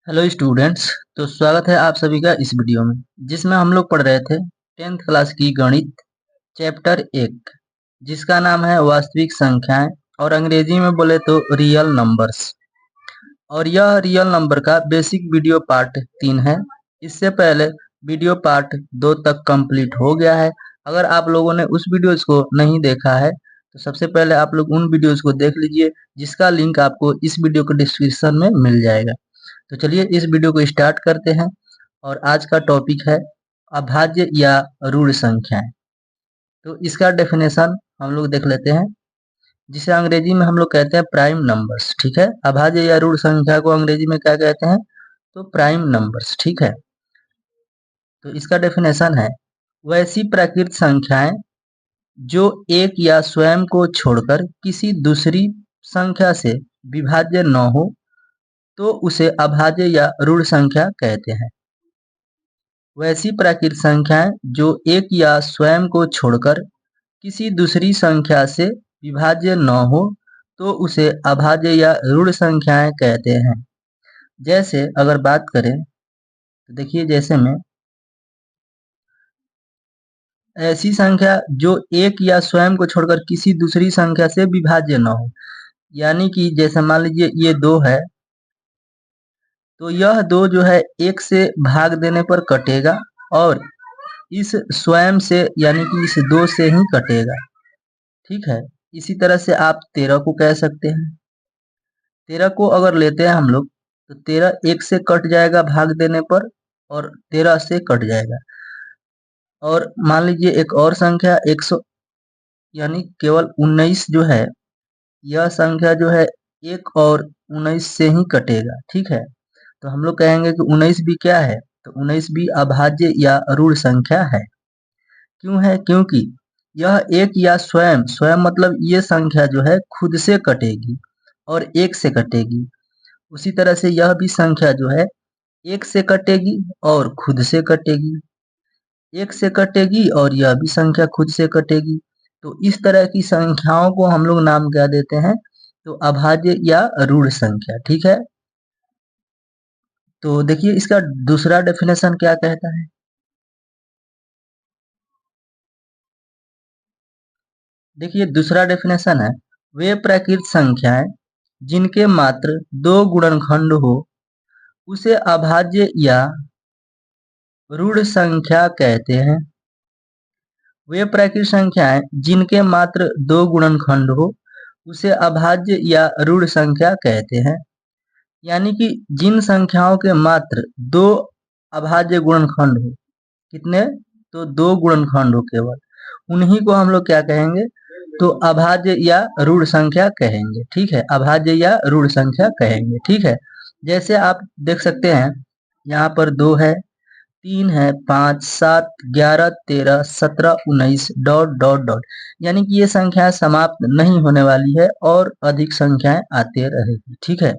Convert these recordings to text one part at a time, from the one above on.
Hello students. तो स्वागत है आप सभी का इस वीडियो में जिसमें हम लोग पढ़ रहे थे 10th क्लास की गणित चैप्टर 1 जिसका नाम है वास्तविक संख्याएं और अंग्रेजी में बोले तो रियल नंबर्स। और यह रियल नंबर का बेसिक वीडियो पार्ट 3 है। इससे पहले वीडियो पार्ट 2 तक कंप्लीट हो गया है। अगर आप लोगों ने उस वीडियोज को नहीं देखा है तो सबसे पहले आप लोग उन वीडियोज को देख लीजिए जिसका लिंक आपको इस वीडियो के डिस्क्रिप्शन में मिल जाएगा। तो चलिए इस वीडियो को स्टार्ट करते हैं और आज का टॉपिक है अभाज्य या ऋण संख्याएं। तो इसका डेफिनेशन हम लोग देख लेते हैं जिसे अंग्रेजी में हम लोग कहते हैं प्राइम नंबर्स। ठीक है, अभाज्य या ऋण संख्या को अंग्रेजी में क्या कहते हैं? तो प्राइम नंबर्स। ठीक है, तो इसका डेफिनेशन है वैसी प्राकृत संख्याएं जो एक या स्वयं को छोड़कर किसी दूसरी संख्या से विभाज्य न हो तो उसे अभाज्य या ऋण संख्या कहते हैं। वैसी प्राकृत संख्याएं जो एक या स्वयं को छोड़कर किसी दूसरी संख्या से विभाज्य न हो तो उसे अभाज्य या ऋण संख्याएं कहते हैं। जैसे अगर बात करें तो देखिए, जैसे में ऐसी संख्या जो एक या स्वयं को छोड़कर किसी दूसरी संख्या से विभाज्य न हो, यानी कि जैसे मान लीजिए ये 2 है तो यह 2 जो है एक से भाग देने पर कटेगा और इस स्वयं से यानी कि इस 2 से ही कटेगा। ठीक है, इसी तरह से आप 13 को कह सकते हैं। 13 को अगर लेते हैं हम लोग तो 13 एक से कट जाएगा भाग देने पर और 13 से कट जाएगा। और मान लीजिए एक और संख्या 100 यानी केवल 19 जो है, यह संख्या जो है 1 और 19 से ही कटेगा। ठीक है, तो हम लोग कहेंगे कि 19 भी क्या है? तो 19 भी अभाज्य या ऋण संख्या है। क्यों है? क्योंकि यह एक या स्वयं स्वयं मतलब ये संख्या जो है खुद से कटेगी और एक से कटेगी। उसी तरह से यह भी संख्या जो है एक से कटेगी और खुद से कटेगी, एक से कटेगी और यह भी संख्या खुद से कटेगी। तो इस तरह की संख्याओं को हम लोग नाम क्या देते हैं? तो अभाज्य या ऋण संख्या। ठीक है, तो देखिए इसका दूसरा डेफिनेशन क्या कहता है। देखिए दूसरा डेफिनेशन है वे प्राकृत संख्याएं जिनके मात्र 2 गुणनखंड हो उसे अभाज्य या ऋण संख्या कहते हैं। वे प्राकृत संख्याएं जिनके मात्र 2 गुणनखंड हो उसे अभाज्य या ऋण संख्या कहते हैं। यानी कि जिन संख्याओं के मात्र 2 अभाज्य गुणनखंड हो, कितने? तो 2 गुणनखंड हो केवल, उन्हीं को हम लोग क्या कहेंगे? तो अभाज्य या ऋण संख्या कहेंगे। ठीक है, अभाज्य या ऋण संख्या कहेंगे। ठीक है, जैसे आप देख सकते हैं यहाँ पर 2 है, 3 है, 5, 7, 11, 13, 17, 19 डॉट डॉट डॉट, यानी कि ये संख्या समाप्त नहीं होने वाली है और अधिक संख्याएं आते रहेगी। ठीक है,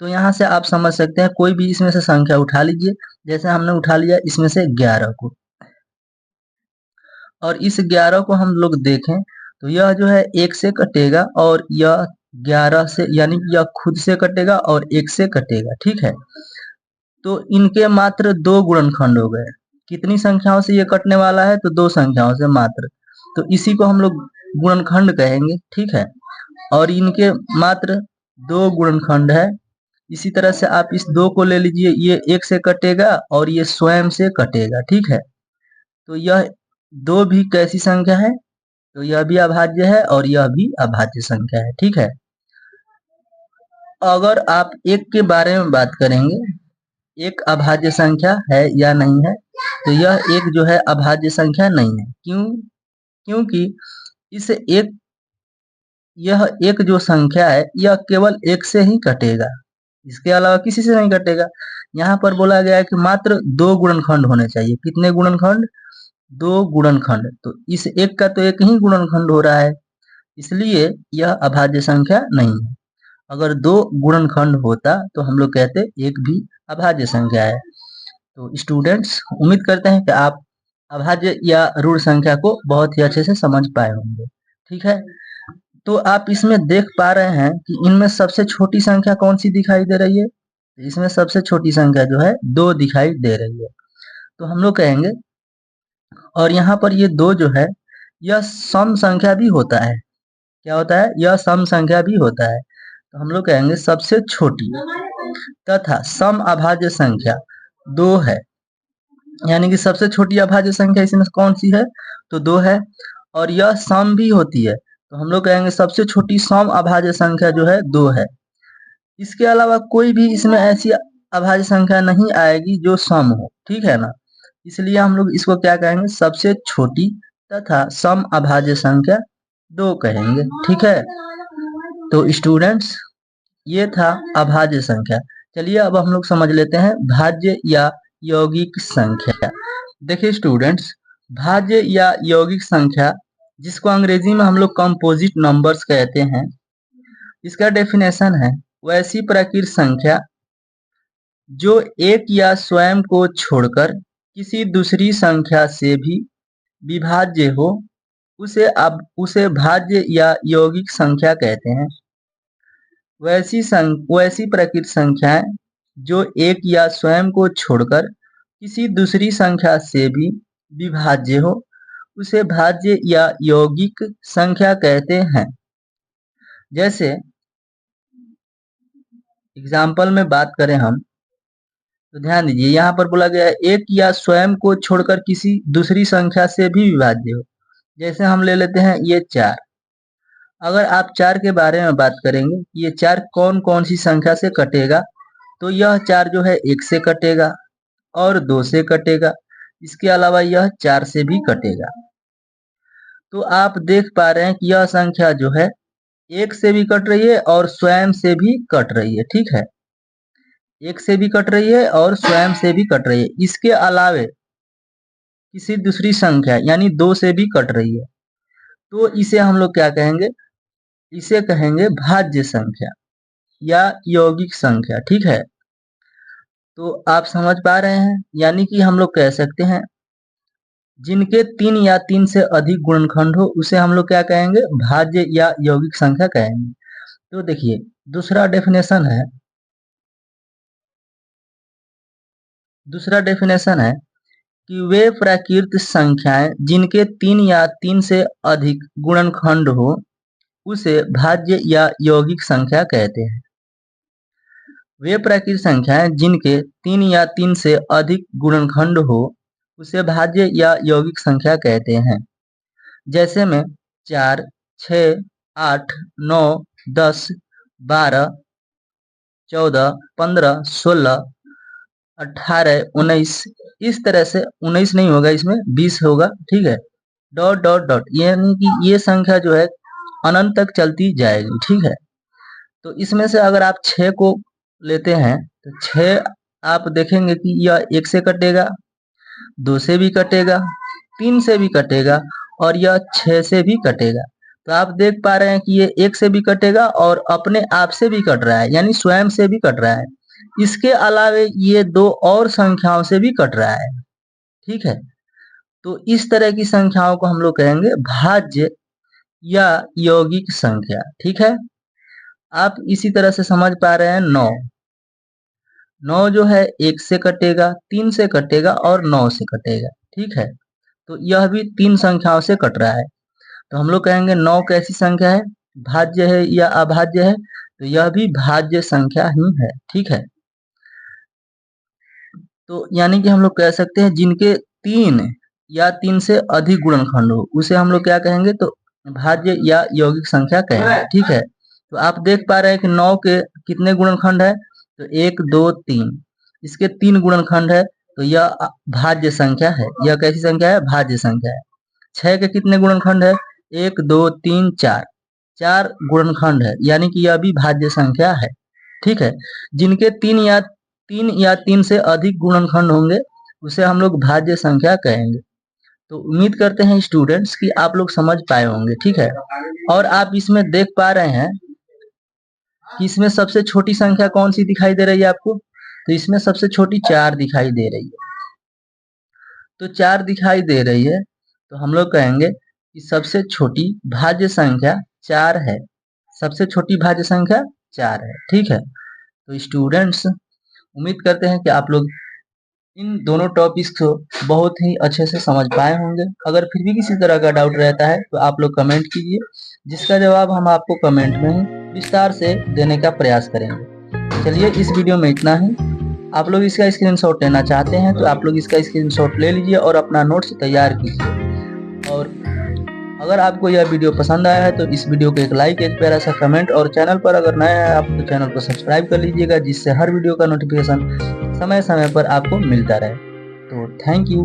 तो यहाँ से आप समझ सकते हैं कोई भी इसमें से संख्या उठा लीजिए। जैसे हमने उठा लिया इसमें से 11 को, और इस 11 को हम लोग देखें तो यह जो है एक से कटेगा और यह 11 से यानी कि यह खुद से कटेगा और एक से कटेगा। ठीक है, तो इनके मात्र 2 गुणनखंड हो गए। कितनी संख्याओं से ये कटने वाला है? तो 2 संख्याओं से मात्र, तो इसी को हम लोग गुणनखंड कहेंगे। ठीक है, और इनके मात्र 2 गुणनखंड है। इसी तरह से आप इस 2 को ले लीजिए, ये एक से कटेगा और ये स्वयं से कटेगा। ठीक है, तो यह 2 भी कैसी संख्या है? तो यह भी अभाज्य है और यह भी अभाज्य संख्या है। ठीक है, अगर आप एक के बारे में बात करेंगे, एक अभाज्य संख्या है या नहीं है, तो यह एक जो है अभाज्य संख्या नहीं है। क्यों? क्योंकि इस एक यह एक जो संख्या है यह केवल एक से ही कटेगा, इसके अलावा किसी से नहीं कटेगा। यहाँ पर बोला गया है कि मात्र 2 गुणनखंड होने चाहिए। कितने गुणनखंड? 2 गुणनखंड। तो इस एक का तो एक ही गुणनखंड हो रहा है, इसलिए यह अभाज्य संख्या नहीं है। अगर 2 गुणनखंड होता तो हम लोग कहते एक भी अभाज्य संख्या है। तो स्टूडेंट्स, उम्मीद करते हैं कि आप अभाज्य या ऋण संख्या को बहुत ही अच्छे से समझ पाए होंगे। ठीक है, तो आप इसमें देख पा रहे हैं कि इनमें सबसे छोटी संख्या कौन सी दिखाई दे रही है? इसमें सबसे छोटी संख्या जो है 2 दिखाई दे रही है। तो हम लोग कहेंगे, और यहाँ पर ये 2 जो है यह सम संख्या भी होता है। क्या होता है? यह सम संख्या भी होता है। तो हम लोग कहेंगे सबसे छोटी तथा सम अभाज्य संख्या 2 है। यानी कि सबसे छोटी अभाज्य संख्या इसमें कौन सी है? तो 2 है। और यह सम भी होती है, तो हम लोग कहेंगे सबसे छोटी सम अभाज्य संख्या जो है 2 है। इसके अलावा कोई भी इसमें ऐसी अभाज्य संख्या नहीं आएगी जो सम हो, ठीक है ना। इसलिए हम लोग इसको क्या कहेंगे? सबसे छोटी तथा सम अभाज्य संख्या 2 कहेंगे, ठीक है। तो स्टूडेंट्स, ये था अभाज्य संख्या। चलिए अब हम लोग समझ लेते हैं भाज्य या यौगिक संख्या। देखिए स्टूडेंट्स, भाज्य या यौगिक संख्या, जिसको अंग्रेजी में हम लोग कंपोजिट नंबर्स कहते हैं, इसका डेफिनेशन है वैसी प्राकृत संख्या जो एक या स्वयं को छोड़कर किसी दूसरी संख्या से भी विभाज्य हो, उसे भाज्य या यौगिक संख्या कहते हैं। वैसी प्राकृत संख्याएं जो एक या स्वयं को छोड़कर किसी दूसरी संख्या से भी विभाज्य हो, उसे भाज्य या यौगिक संख्या कहते हैं। जैसे एग्जाम्पल में बात करें हम, तो ध्यान दीजिए, यहाँ पर बोला गया है एक या स्वयं को छोड़कर किसी दूसरी संख्या से भी विभाज्य हो। जैसे हम ले लेते हैं ये 4। अगर आप 4 के बारे में बात करेंगे, ये 4 कौन कौन सी संख्या से कटेगा, तो यह 4 जो है 1 से कटेगा और 2 से कटेगा। इसके अलावा यह 4 से भी कटेगा। तो आप देख पा रहे हैं कि यह संख्या जो है 1 से भी कट रही है और स्वयं से भी कट रही है, ठीक है। 1 से भी कट रही है और स्वयं से भी कट रही है। इसके अलावे किसी दूसरी संख्या यानी 2 से भी कट रही है, तो इसे हम लोग क्या कहेंगे? इसे कहेंगे भाज्य संख्या या यौगिक संख्या, ठीक है। तो आप समझ पा रहे हैं, यानी कि हम लोग कह सकते हैं जिनके 3 या 3 से अधिक गुणनखंड हो, उसे हम लोग क्या कहेंगे? भाज्य या यौगिक संख्या कहेंगे। तो देखिए दूसरा डेफिनेशन है कि वे प्राकृत संख्याएं जिनके 3 या 3 से अधिक गुणनखंड हो, उसे भाज्य या यौगिक संख्या कहते हैं। वे प्राकृत संख्याएं जिनके 3 या 3 से अधिक गुणनखंड हो, उसे भाज्य या यौगिक संख्या कहते हैं। जैसे में 4, 6, 8, 9, 10, 12, 14, 15, 16, 18, 19, इस तरह से 19 नहीं होगा, इसमें 20 होगा, ठीक है। डॉट डॉट डॉट, यानी कि ये संख्या जो है अनंत तक चलती जाएगी, ठीक है। तो इसमें से अगर आप 6 को लेते हैं, तो 6 आप देखेंगे कि यह 1 से कटेगा, 2 से भी कटेगा, 3 से भी कटेगा और यह 6 से भी कटेगा। तो आप देख पा रहे हैं कि ये 1 से भी कटेगा और अपने आप से भी कट रहा है, यानी स्वयं से भी कट रहा है। इसके अलावे ये 2 और संख्याओं से भी कट रहा है, ठीक है। तो इस तरह की संख्याओं को हम लोग कहेंगे भाज्य या यौगिक संख्या, ठीक है। आप इसी तरह से समझ पा रहे हैं 9 जो है 1 से कटेगा, 3 से कटेगा और 9 से कटेगा, ठीक है। तो यह भी 3 संख्याओं से कट रहा है। तो हम लोग कहेंगे 9 कैसी संख्या है? भाज्य है या अभाज्य है? तो यह भी भाज्य संख्या ही है, ठीक है। तो यानी कि हम लोग कह सकते हैं जिनके 3 या 3 से अधिक गुणनखंड हो, उसे हम लोग क्या कहेंगे? तो भाज्य या यौगिक संख्या कहेंगे, ठीक है। तो आप देख पा रहे हैं कि 9 के कितने गुणनखंड है? तो 1, 2, 3, इसके 3 गुणनखंड है, तो यह भाज्य संख्या है। यह कैसी संख्या है? भाज्य संख्या है। 6 के कितने गुणनखंड है? 1, 2, 3, 4, 4 गुणनखंड है, यानी कि यह भी भाज्य संख्या है, ठीक है। जिनके 3 या 3 से अधिक गुणनखंड होंगे, उसे हम लोग भाज्य संख्या कहेंगे। तो उम्मीद करते हैं स्टूडेंट्स कि आप लोग समझ पाए होंगे, ठीक है। और आप इसमें देख पा रहे हैं कि इसमें सबसे छोटी संख्या कौन सी दिखाई दे रही है आपको? तो इसमें सबसे छोटी 4 दिखाई दे रही है। तो 4 दिखाई दे रही है, तो हम लोग कहेंगे कि सबसे छोटी भाज्य संख्या 4 है। सबसे छोटी भाज्य संख्या 4 है, ठीक है। तो स्टूडेंट्स, उम्मीद करते हैं कि आप लोग इन दोनों टॉपिक्स को बहुत ही अच्छे से समझ पाए होंगे। अगर फिर भी किसी तरह का डाउट रहता है तो आप लोग कमेंट कीजिए, जिसका जवाब हम आपको कमेंट में ही विस्तार से देने का प्रयास करेंगे। चलिए, इस वीडियो में इतना ही। आप लोग इसका स्क्रीनशॉट लेना चाहते हैं तो आप लोग इसका स्क्रीनशॉट ले लीजिए और अपना नोट्स तैयार कीजिए। और अगर आपको यह वीडियो पसंद आया है तो इस वीडियो को एक लाइक, एक प्यारा सा कमेंट, और चैनल पर अगर नए हैं आप तो चैनल को सब्सक्राइब कर लीजिएगा, जिससे हर वीडियो का नोटिफिकेशन समय समय पर आपको मिलता रहे। तो थैंक यू।